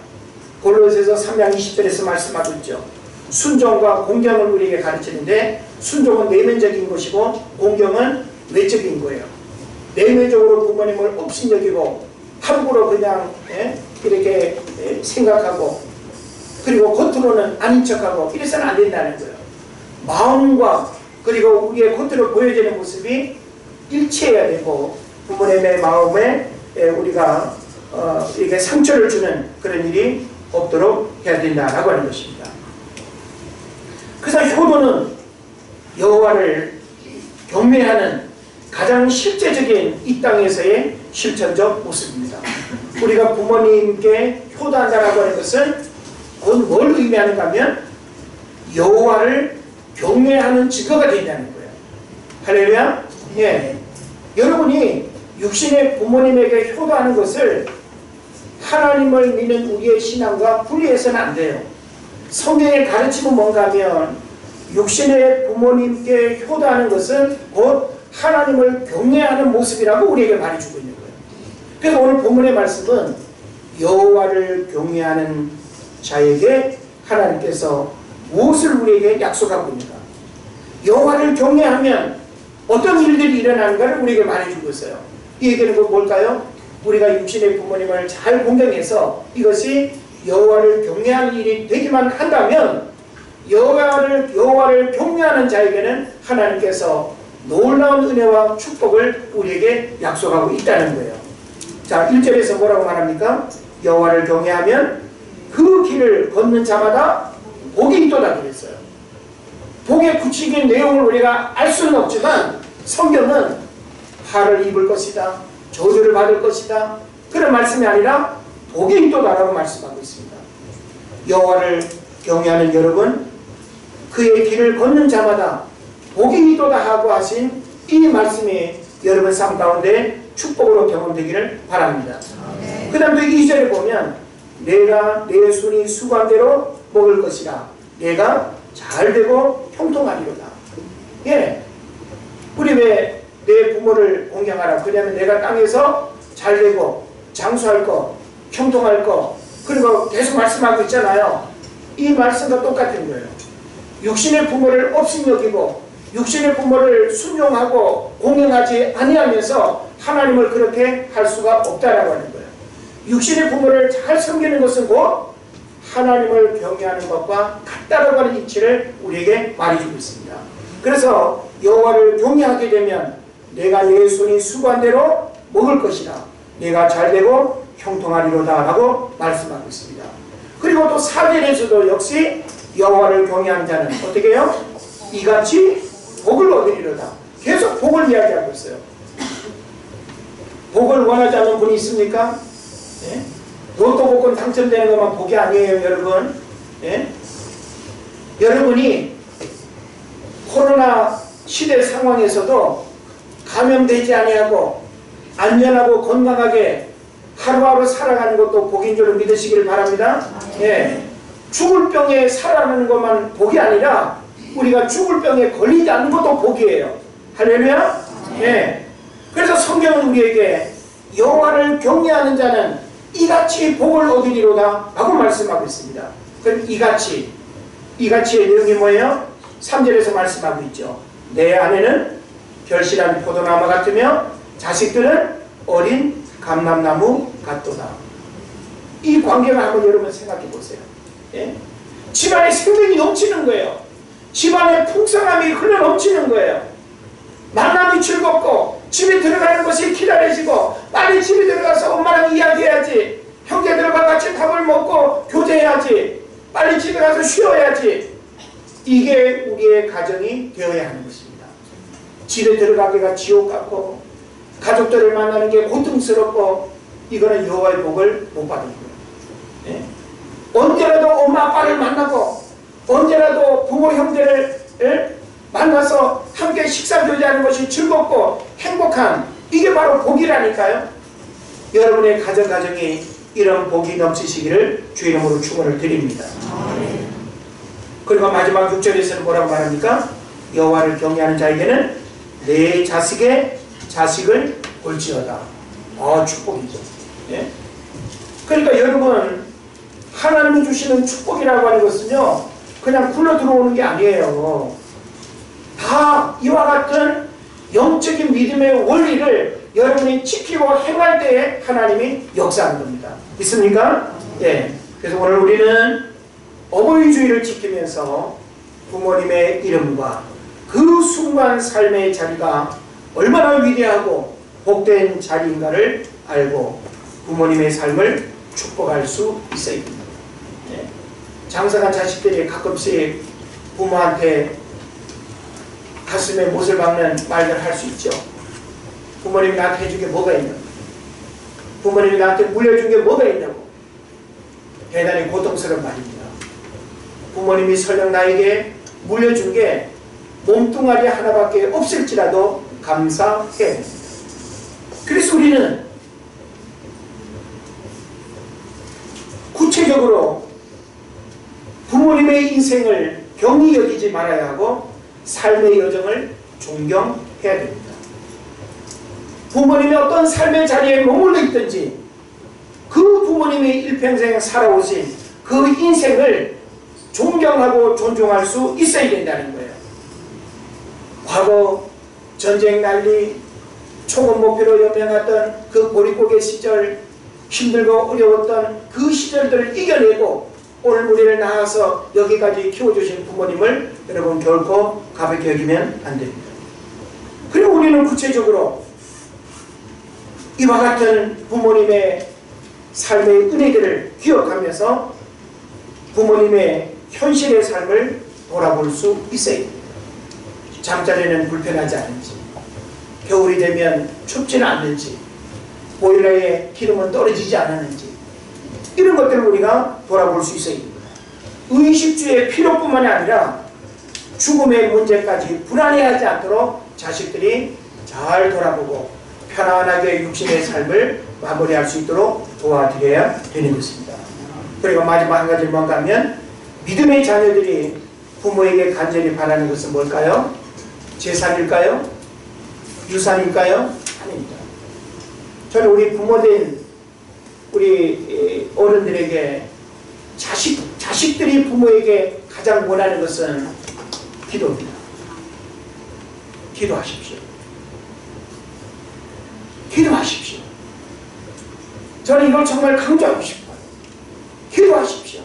골로새서 3장 20절에서 말씀하고 있죠. 순종과 공경을 우리에게 가르치는데 순종은 내면적인 것이고 공경은 외적인 거예요. 내면적으로 부모님을 업신여기고 함부로 그냥 이렇게 생각하고 그리고 겉으로는 아닌 척하고 이래서는 안 된다는 거예요. 마음과 그리고 우리의 겉으로 보여지는 모습이 일치해야 되고 부모님의 마음에 우리가 이렇게 상처를 주는 그런 일이 없도록 해야 된다라고 하는 것입니다. 그래서 효도는 여호와를 경외하는 가장 실제적인 이 땅에서의 실천적 모습입니다. 우리 우리가 부모님께 효도한다라고 하는 것은 곧 뭘 의미하는가 하면 여호와를 경외하는 증거가 된다는 거예요. 할렐루야. 예. 여러분이 육신의 부모님에게 효도하는 것을 하나님을 믿는 우리의 신앙과 분리해서는 안 돼요. 성경의 가르침은 뭔가 하면 육신의 부모님께 효도하는 것은 곧 하나님을 경외하는 모습이라고 우리에게 말해주고 있는 거예요. 그래서 오늘 본문의 말씀은 여호와를 경외하는 자에게 하나님께서 무엇을 우리에게 약속하고 있는가? 여호와를 경외하면 어떤 일들이 일어나는가를 우리에게 말해주고 있어요. 이 얘기는 뭘까요? 우리가 육신의 부모님을 잘 공경해서 이것이 여호와를 경외하는 일이 되기만 한다면 여호와를 경외하는 자에게는 하나님께서 놀라운 은혜와 축복을 우리에게 약속하고 있다는 거예요. 자, 1절에서 뭐라고 말합니까? 여호와를 경외하면 그 길을 걷는 자마다 복이 있도다 그랬어요. 복의 구체적인 내용을 우리가 알 수는 없지만 성경은 화를 입을 것이다, 저주를 받을 것이다, 그런 말씀이 아니라 복이 있도다라고 말씀하고 있습니다. 여호와를 경외하는 여러분, 그의 길을 걷는 자마다 복이 있도다 하고 하신 이 말씀이 여러분 삶 가운데 축복으로 경험되기를 바랍니다. 그 다음 또 2절에 보면 내가 내 손이 수고한 대로 먹을 것이라 내가 잘되고 형통하리로다. 예, 우리 왜 내 부모를 공경하라 그러냐면 내가 땅에서 잘되고 장수할 거, 형통할 거, 그리고 계속 말씀하고 있잖아요. 이 말씀과 똑같은 거예요. 육신의 부모를 업신여기고 육신의 부모를 순종하고 공경하지 아니하면서 하나님을 그렇게 할 수가 없다라고 하는 거예요. 육신의 부모를 잘 섬기는 것은 곧 하나님을 경외하는 것과 같다라고 하는 이치를 우리에게 말해주고 있습니다. 그래서 여호와를 경외하게 되면 내가 내 손이 수고한 대로 먹을 것이라 내가 잘되고 형통하리로다 라고 말씀하고 있습니다. 그리고 또 4절에서도 역시 여호와를 경외하는 자는 어떻게 해요? 이같이 복을 얻으리로다. 계속 복을 이야기하고 있어요. 복을 원하지 않는 분이 있습니까? 예? 로또 복권 당첨되는 것만 복이 아니에요, 여러분. 예? 여러분이 코로나 시대 상황에서도 감염되지 아니하고 안전하고 건강하게 하루하루 살아가는 것도 복인 줄 믿으시길 바랍니다. 예. 죽을 병에 살아가는 것만 복이 아니라 우리가 죽을 병에 걸리지 않는 것도 복이에요. 할렐루야. 예. 그래서 성경은 우리에게 여호와를 경외하는 자는 이같이 복을 얻으리로다 라고 말씀하고 있습니다. 그럼 이같이의 내용이 뭐예요? 3절에서 말씀하고 있죠. 내 아내는 결실한 포도나무 같으며 자식들은 어린 감람나무 같도다. 이 관계를 한번 여러분 생각해 보세요. 예? 집안에 생명이 넘치는 거예요. 집안에 풍성함이 흘러 넘치는 거예요. 만남이 즐겁고 집에 들어가는 것이 기다려지고 빨리 집에 들어가서 엄마랑 이야기해야지, 형제들과 같이 밥을 먹고 교제해야지, 빨리 집에 가서 쉬어야지. 이게 우리의 가정이 되어야 하는 것입니다. 집에 들어가기가 지옥 같고 가족들을 만나는 게 고통스럽고 이거는 여호와의 복을 못 받은 거예요. 예? 언제라도 엄마 아빠를 만나고 언제라도 부모 형제를 만나서 함께 식사 교제하는 것이 즐겁고 행복한, 이게 바로 복이라니까요. 여러분의 가정이 이런 복이 넘치시기를 주의 이름으로 축원을 드립니다. 그리고 마지막 6절에서는 뭐라고 말합니까? 여호와를 경외하는 자에게는 내 자식의 자식을 볼지어다. 축복이죠. 예? 그러니까 여러분, 하나님이 주시는 축복이라고 하는 것은요 그냥 굴러 들어오는 게 아니에요. 다 이와 같은 영적인 믿음의 원리를 여러분이 지키고 행할 때에 하나님이 역사하는 겁니다. 믿습니까? 예. 그래서 오늘 우리는 어버이 주일을 지키면서 부모님의 이름과 그 순간 삶의 자리가 얼마나 위대하고 복된 자리인가를 알고 부모님의 삶을 축복할 수 있어야 됩니다. 예. 장성한 자식들이 가끔씩 부모한테 가슴에 못을 박는 말들 할 수 있죠. 부모님이 나한테 해준 게 뭐가 있는가? 부모님이 나한테 물려준 게 뭐가 있냐고. 대단히 고통스러운 말입니다. 부모님이 설령 나에게 물려준 게 몸뚱아리 하나밖에 없을지라도 감사해야 됩니다. 그래서 우리는 구체적으로 부모님의 인생을 경히 여기지 말아야 하고 삶의 여정을 존경해야 됩니다. 부모님이 어떤 삶의 자리에 머물러 있든지 그 부모님이 일평생 살아오신 그 인생을 존경하고 존중할 수 있어야 된다는 거예요. 과거 전쟁 난리, 초급 목표로 연명했던 그 보릿고개 시절, 힘들고 어려웠던 그 시절들을 이겨내고 오늘 우리를 낳아서 여기까지 키워주신 부모님을 여러분 결코 가볍게 여기면 안 됩니다. 그리고 우리는 구체적으로 이와 같은 부모님의 삶의 은혜들을 기억하면서 부모님의 현실의 삶을 돌아볼 수 있어야 됩니다. 잠자리는 불편하지 않은지, 겨울이 되면 춥지는 않는지, 보일러에 기름은 떨어지지 않았는지, 이런 것들을 우리가 돌아볼 수 있어야 됩니다. 의식주의 필요뿐만이 아니라 죽음의 문제까지 불안해하지 않도록 자식들이 잘 돌아보고 편안하게 육신의 삶을 마무리할 수 있도록 도와드려야 되는 것입니다. 그리고 마지막 한 가지를 뭔가 하면 믿음의 자녀들이 부모에게 간절히 바라는 것은 뭘까요? 재산일까요? 유산일까요? 아닙니다. 저는 우리 부모된 우리 어른들에게 자식들이 부모에게 가장 원하는 것은 기도입니다. 기도하십시오. 기도하십시오. 저는 이걸 정말 강조하고 싶어요. 기도하십시오.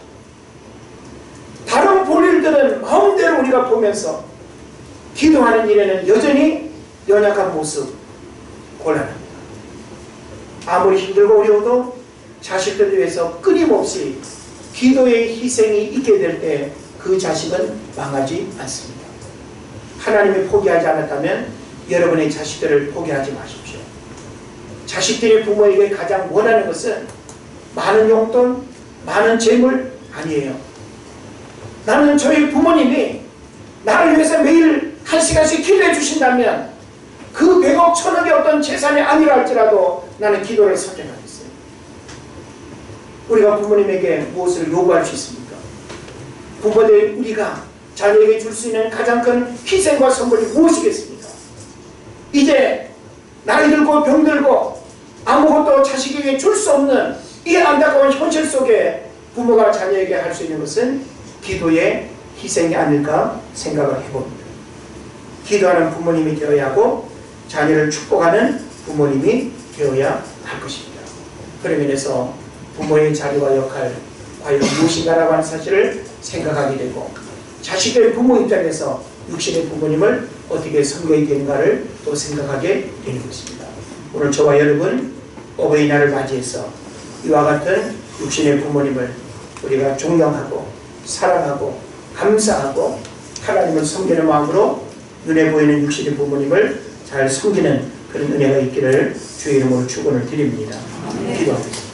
다른 볼일들은 마음대로 우리가 보면서 기도하는 일에는 여전히 연약한 모습 곤란합니다. 아무리 힘들고 어려워도 자식들을 위해서 끊임없이 기도의 희생이 있게 될 때 그 자식은 망하지 않습니다. 하나님이 포기하지 않았다면 여러분의 자식들을 포기하지 마십시오. 자식들이 부모에게 가장 원하는 것은 많은 용돈, 많은 재물 아니에요. 나는 저희 부모님이 나를 위해서 매일 1시간씩 기도해 주신다면 그 100억, 1000억의 어떤 재산이 아니라 할지라도 나는 기도를 선택하겠어요. 우리가 부모님에게 무엇을 요구할 수 있습니까? 부모들 우리가 자녀에게 줄 수 있는 가장 큰 희생과 선물이 무엇이겠습니까? 이제 나이 들고 병들고 아무것도 자식에게 줄 수 없는 이 안타까운 현실 속에 부모가 자녀에게 할 수 있는 것은 기도의 희생이 아닐까 생각을 해봅니다. 기도하는 부모님이 되어야 하고 자녀를 축복하는 부모님이 되어야 할 것입니다. 그런 면에서 부모의 자리와 역할 과연 무엇인가라고 하는 사실을 생각하게 되고 자식의 부모 입장에서 육신의 부모님을 어떻게 섬겨야 되는가를 또 생각하게 되는 것입니다. 오늘 저와 여러분 어버이날을 맞이해서 이와 같은 육신의 부모님을 우리가 존경하고 사랑하고 감사하고 하나님을 섬기는 마음으로 눈에 보이는 육신의 부모님을 잘 섬기는 그런 은혜가 있기를 주의 이름으로 축원을 드립니다. 기도하겠습니다.